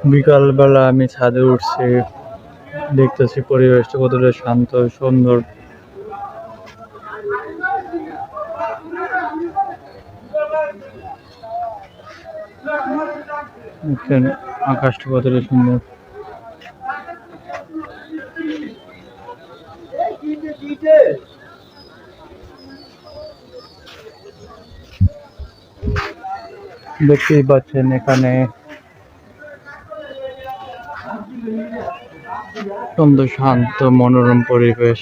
বিকালবেলা আমি ছাদে উঠছি, দেখতেছি পরিবেশটা কতটা শান্ত সুন্দর। দেখছেন আকাশটা কতটা সুন্দর। দেখতেই পাচ্ছেন এখানে সুন্দর শান্ত মনোরম পরিবেশ।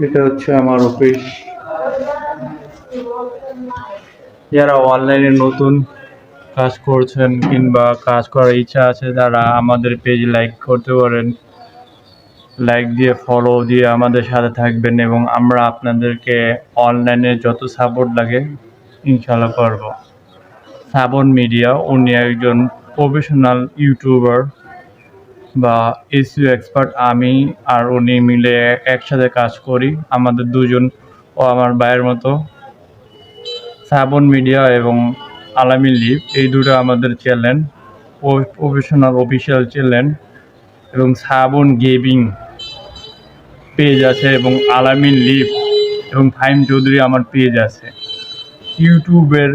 এটা হচ্ছে আমার অফিস। যারা অনলাইনে নতুন কাজ করছেন কিংবা কাজ করার ইচ্ছা আছে তারা আমাদের পেজ লাইক করতে পারেন। লাইক দিয়ে ফলো দিয়ে আমাদের সাথে থাকবেন এবং আমরা আপনাদেরকে অনলাইনে যত সাপোর্ট লাগে ইনশাল্লাহ করব। শ্রাবণ মিডিয়া, উনি একজন প্রফেশনাল ইউটিউবার বা এসইও এক্সপার্ট। আমি আর উনি মিলে একসাথে কাজ করি। আমাদের দুজন ও আমার ভাইয়ের মতো। শ্রাবণ মিডিয়া এবং আলামিন লিভ এই দুটো আমাদের চ্যানেল, প্রফেশনাল অফিসিয়াল চ্যানেল। এবং শ্রাবণ গেমিং পেজ আছে এবং আলামিন লিভ এবং ফাহিম চৌধুরী আমার পেজ আছে। ইউটিউবের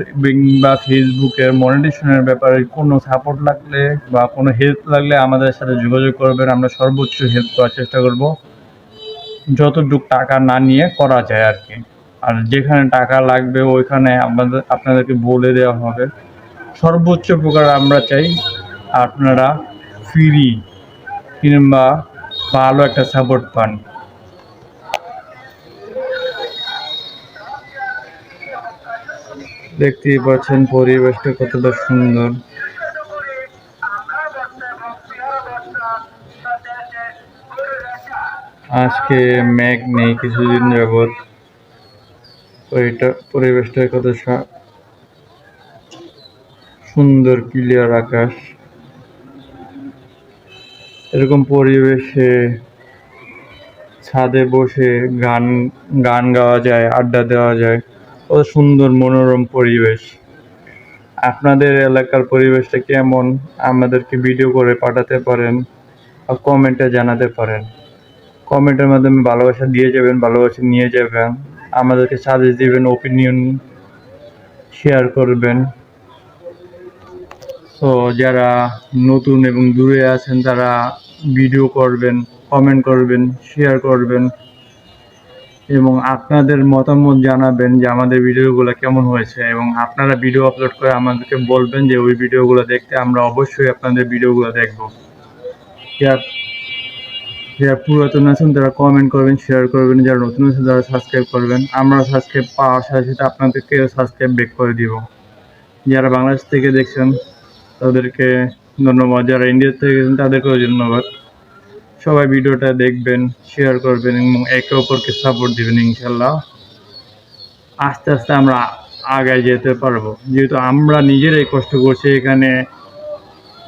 বা ফেসবুকের মনিটাইজেশনের ব্যাপারে কোনো সাপোর্ট লাগলে বা কোনো হেল্প লাগলে আমাদের সাথে যোগাযোগ করবেন। আমরা সর্বোচ্চ হেল্প করার চেষ্টা করব, যতটুকু টাকা না নিয়ে করা যায় আর কি। আর যেখানে টাকা লাগবে ওইখানে আপনাদেরকে বলে দেওয়া হবে। সর্বোচ্চ প্রকার আমরা চাই আপনারা ফ্রি কিংবা ভালো একটা সাপোর্ট পান। দেখতেই পাচ্ছেন পরিবেশটা কতটা সুন্দর। আজকে মেঘ নেই কিছুদিন যাবৎ, পরিবেশটা কত সুন্দর ক্লিয়ার আকাশ। এরকম পরিবেশে ছাদে বসে গান গাওয়া যায়, আড্ডা দেওয়া যায়। কত সুন্দর মনোরম পরিবেশ। আপনাদের এলাকার পরিবেশটা কেমন আমাদেরকে ভিডিও করে পাঠাতে পারেন বা কমেন্টে জানাতে পারেন। কমেন্টের মাধ্যমে ভালোবাসা দিয়ে যাবেন, ভালোবাসা নিয়ে যাবেন, আমাদেরকে সাজেস্ট দিবেন, ওপিনিয়ন শেয়ার করবেন। তো যারা নতুন এবং দূরে আছেন তারা ভিডিও করবেন, কমেন্ট করবেন, শেয়ার করবেন এবং আপনাদের মতামত জানাবেন যে আমাদের ভিডিওগুলো কেমন হয়েছে। এবং আপনারা ভিডিও আপলোড করে আমাদেরকে বলবেন যে ওই ভিডিওগুলো দেখতে, আমরা অবশ্যই আপনাদের ভিডিওগুলো দেখব। যারা পুরাতন আছেন তারা কমেন্ট করবেন, শেয়ার করবেন, যারা নতুন আছেন তারা সাবস্ক্রাইব করবেন। আমরা সাবস্ক্রাইব পাওয়ার সাথে সাথে আপনাদেরকে সাবস্ক্রাইব ব্যাক করে দিব। যারা বাংলাদেশ থেকে দেখছেন তাদেরকে ধন্যবাদ, যারা ইন্ডিয়া থেকে গেছেন তাদেরকেও ধন্যবাদ। সবাই ভিডিওটা দেখবেন, শেয়ার করবেন এবং একে অপরকে সাপোর্ট দিবেন। ইনশাল্লাহ আস্তে আস্তে আমরা আগায় যেতে পারবো, যেহেতু আমরা নিজেরাই কষ্ট করছি। এখানে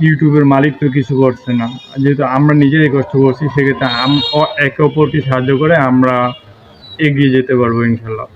ইউটিউবের মালিক তো কিছু করছে না, যেহেতু আমরা নিজেরাই কষ্ট করছি সেক্ষেত্রে একে অপরকে সাহায্য করে আমরা এগিয়ে যেতে পারবো ইনশাল্লাহ।